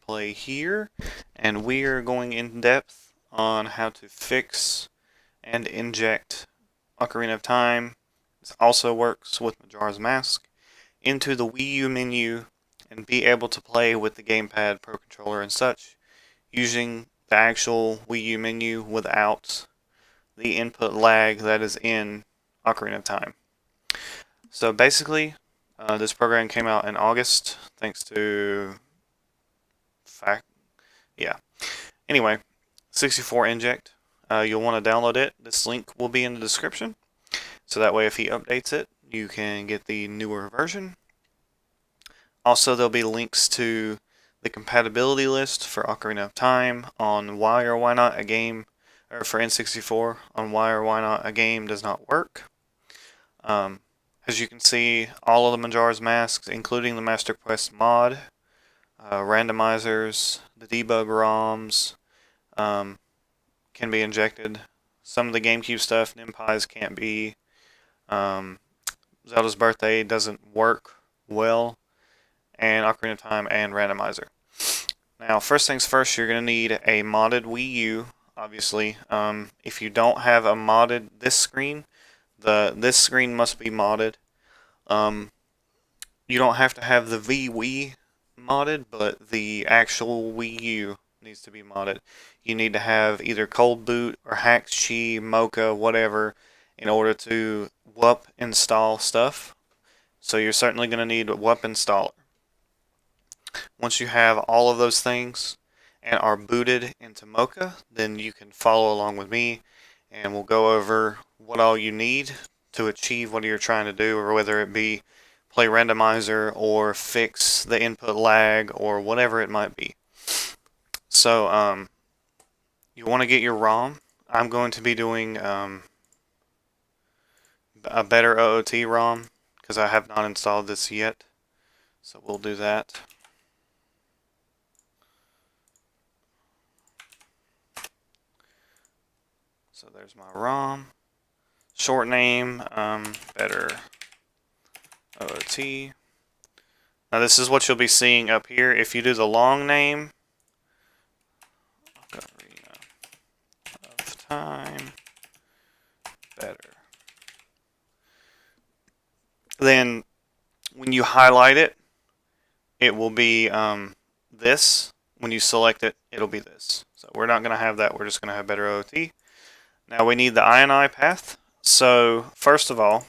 JustGameplay here, and we are going in depth on how to fix and inject Ocarina of Time. This also works with Majora's Mask into the Wii U menu and be able to play with the gamepad, Pro Controller, and such using the actual Wii U menu without the input lag that is in Ocarina of Time. So basically, this program came out in August thanks to Anyway, 64 inject. You'll want to download it. This link will be in the description. So that way if he updates it, you can get the newer version. Also, there'll be links to the compatibility list for Ocarina of Time on why or why not a game, or for N64, on why or why not a game does not work. As you can see, all of the Majora's Masks, including the Master Quest mod, randomizers, the debug ROMs, can be injected. Some of the GameCube stuff, NimPies can't be. Zelda's Birthday doesn't work well, and Ocarina of Time and randomizer. Now, first things first, you're going to need a modded Wii U, obviously. If you don't have a modded this screen, this screen must be modded. You don't have to have the Wii modded, but the actual Wii U needs to be modded. You need to have either Cold Boot or Hack-Chi, Mocha, whatever, in order to WUP install stuff. So you're certainly going to need a WUP installer. Once you have all of those things and are booted into Mocha, then you can follow along with me and we'll go over what all you need to achieve what you're trying to do, or whether it be play randomizer or fix the input lag or whatever it might be. So you want to get your ROM. I'm going to be doing a better OOT ROM because I have not installed this yet. So we'll do that. So there's my ROM. Short name, better OOT. Now this is what you'll be seeing up here. If you do the long name, Ocarina of Time, better. Then when you highlight it, it will be this. When you select it, it'll be this. So we're not going to have that. We're just going to have better OOT. Now we need the INI path. So first of all,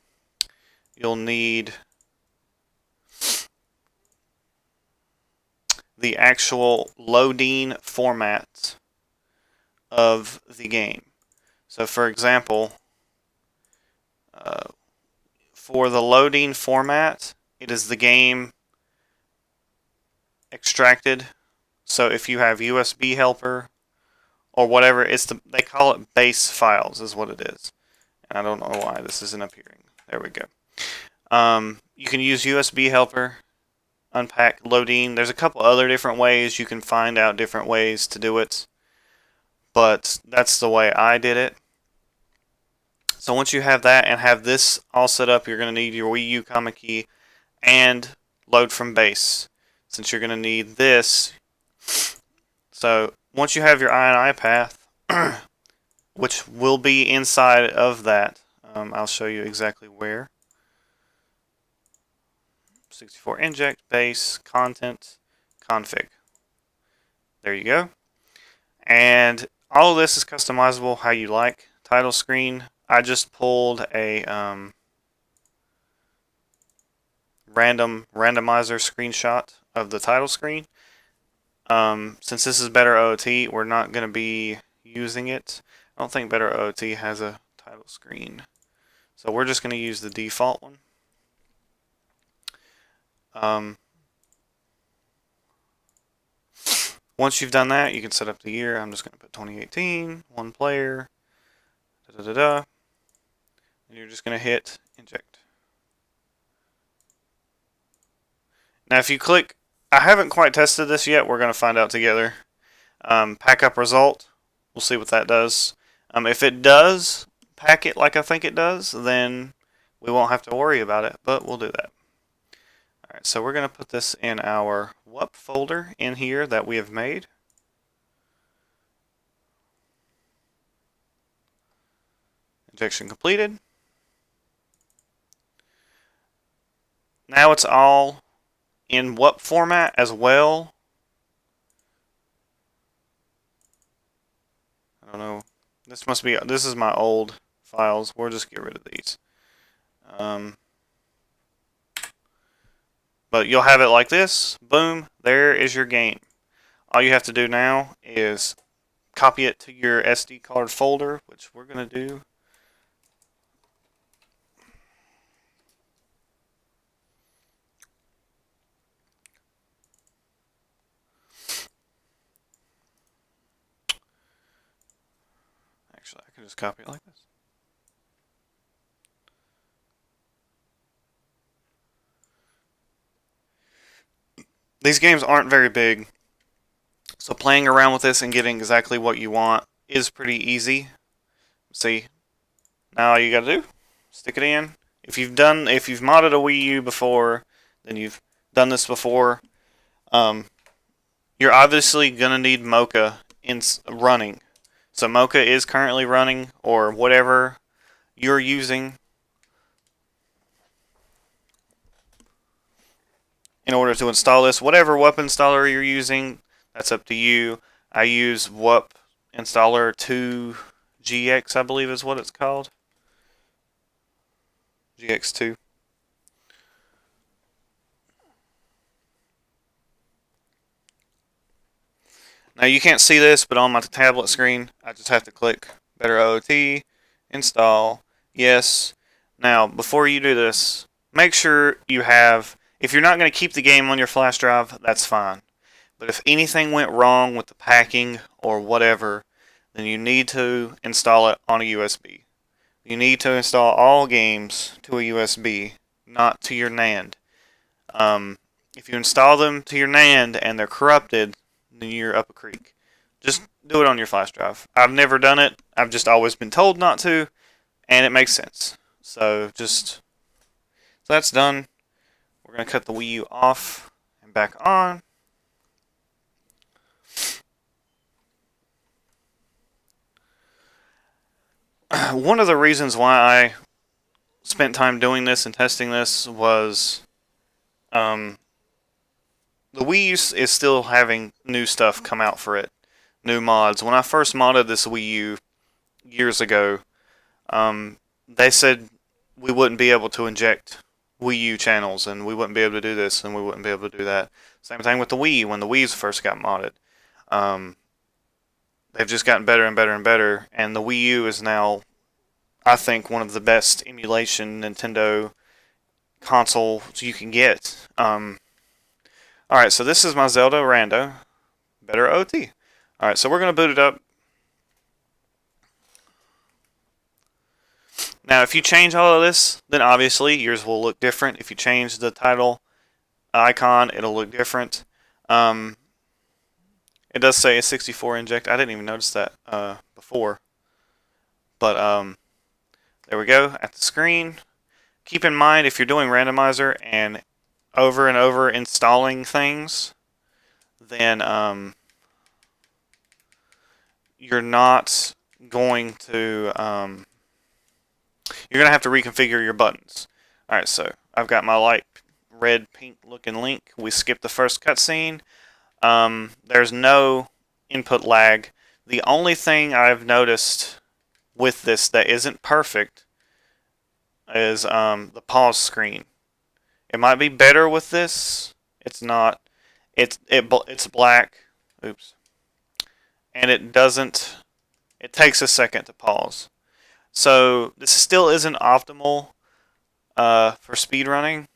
you'll need the actual loading format of the game. So for example, for the loading format, it is the game extracted. So if you have USB helper or whatever, they call it base files is what it is. And I don't know why this isn't appearing. There we go. You can use USB helper, unpack loading. There's a couple other different ways. You can find out different ways to do it, but that's the way I did it. So once you have that and have this all set up, you're going to need your Wii U common key and load from base, since you're going to need this. So once you have your INI path, which will be inside of that, I'll show you exactly where. 64 inject, base, content, config. There you go. And all of this is customizable how you like. Title screen, I just pulled a randomizer screenshot of the title screen. Since this is better OOT, we're not going to be using it. I don't think better OOT has a title screen. So we're just going to use the default one. Once you've done that, you can set up the year. I'm just going to put 2018, one player, and you're just going to hit inject. Now if you click, I haven't quite tested this yet, we're going to find out together. Pack up result, we'll see what that does. If it does pack it like I think it does, then we won't have to worry about it, but we'll do that. Alright, so we're going to put this in our WUP folder in here that we have made. Injection completed. Now it's all in WUP format as well. I don't know. This is my old files. We'll just get rid of these. But you'll have it like this. Boom, there is your game. All you have to do now is copy it to your SD card folder, which we're going to do. Actually, I can just copy it like this. These games aren't very big, so playing around with this and getting exactly what you want is pretty easy. See, now all you gotta do, stick it in. If you've modded a Wii U before, then you've done this before. You're obviously gonna need Mocha running. So Mocha is currently running, or whatever you're using, in order to install this. Whatever WUP installer you're using, that's up to you. I use WUP installer 2GX, I believe is what it's called. GX2. Now you can't see this, but on my tablet screen, I just have to click Better OOT, install, yes. Now, before you do this, make sure you have, if you're not going to keep the game on your flash drive, that's fine. But if anything went wrong with the packing or whatever, then you need to install it on a USB. You need to install all games to a USB, not to your NAND. If you install them to your NAND and they're corrupted, then you're up a creek. Just do it on your flash drive. I've never done it. I've just always been told not to, and it makes sense. So that's done. We're going to cut the Wii U off and back on. One of the reasons why I spent time doing this and testing this was the Wii U is still having new stuff come out for it, new mods. When I first modded this Wii U years ago, they said we wouldn't be able to inject Wii U channels, and we wouldn't be able to do this, and we wouldn't be able to do that. Same thing with the Wii, when the Wii's first got modded. They've just gotten better and better and better, and the Wii U is now, I think, one of the best emulation Nintendo consoles you can get. Alright, so this is my Zelda Rando. Better OT. Alright, so we're going to boot it up. Now, if you change all of this, then obviously yours will look different. If you change the title icon, it'll look different. It does say a 64 inject. I didn't even notice that before. But there we go at the screen. Keep in mind, if you're doing randomizer and over installing things, then you're not going to you're gonna have to reconfigure your buttons. Alright, so I've got my light red pink looking Link. We skipped the first cutscene. There's no input lag. The only thing I've noticed with this that isn't perfect is the pause screen. It might be better with this. It's not. It's black. Oops. And it doesn't. It takes a second to pause. So this still isn't optimal for speedrunning,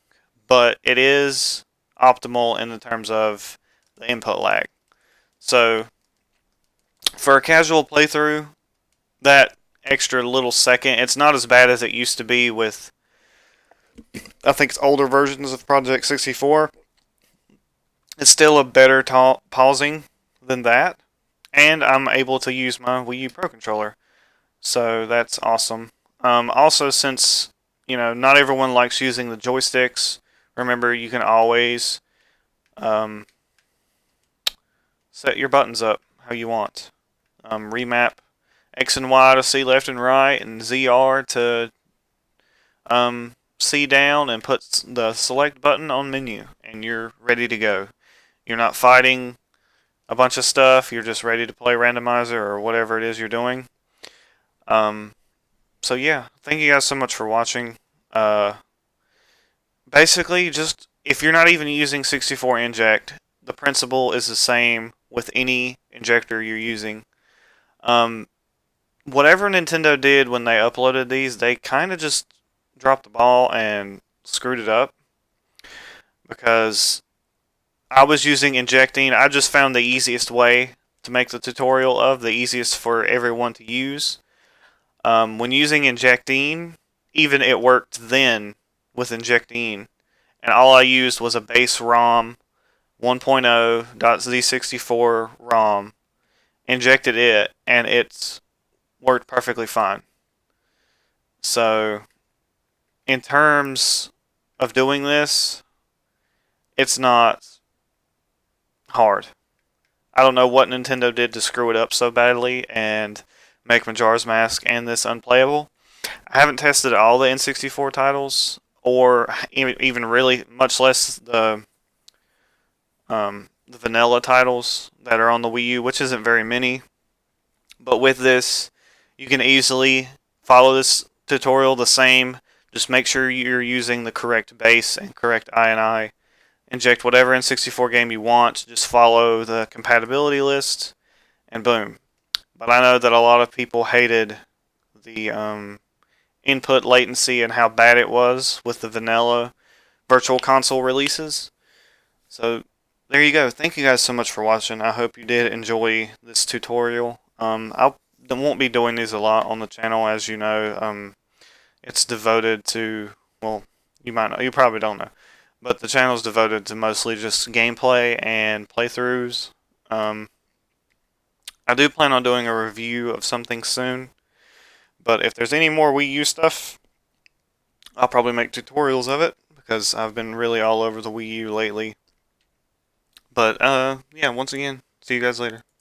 but it is optimal in the terms of the input lag. So for a casual playthrough, that extra little second, it's not as bad as it used to be with, I think it's older versions of Project 64. It's still a better pausing than that, and I'm able to use my Wii U Pro Controller, so that's awesome. Also, since not everyone likes using the joysticks remember you can always um, set your buttons up how you want. Remap X and Y to C left and right, and ZR to C down, and put the select button on menu, and you're ready to go. You're not fighting a bunch of stuff. You're just ready to play randomizer or whatever it is you're doing. Um, so yeah, thank you guys so much for watching. Uh, Basically, just if you're not even using 64 inject, the principle is the same with any injector you're using. Um, Whatever Nintendo did when they uploaded these, they kind of just dropped the ball and screwed it up, because I was using injecting. I just found the easiest way to make the tutorial of, the easiest for everyone to use. When using injecting, even it worked then with injecting, and all I used was a base ROM 1.0.z64 ROM, injected it, and it's worked perfectly fine. So, in terms of doing this, it's not hard. I don't know what Nintendo did to screw it up so badly and make Majora's Mask and this unplayable. I haven't tested all the N64 titles, or even really, much less the vanilla titles that are on the Wii U, which isn't very many. But with this, you can easily follow this tutorial the same. Just make sure you're using the correct base and correct INI. Inject whatever N64 game you want. Just follow the compatibility list, and boom. But I know that a lot of people hated the input latency and how bad it was with the vanilla Virtual Console releases. So there you go. Thank you guys so much for watching. I hope you did enjoy this tutorial. I won't be doing these a lot on the channel, as you know. It's devoted to, well, you might know, you probably don't know, but the channel is devoted to mostly just gameplay and playthroughs. I do plan on doing a review of something soon, but if there's any more Wii U stuff, I'll probably make tutorials of it, because I've been really all over the Wii U lately. But yeah, once again, see you guys later.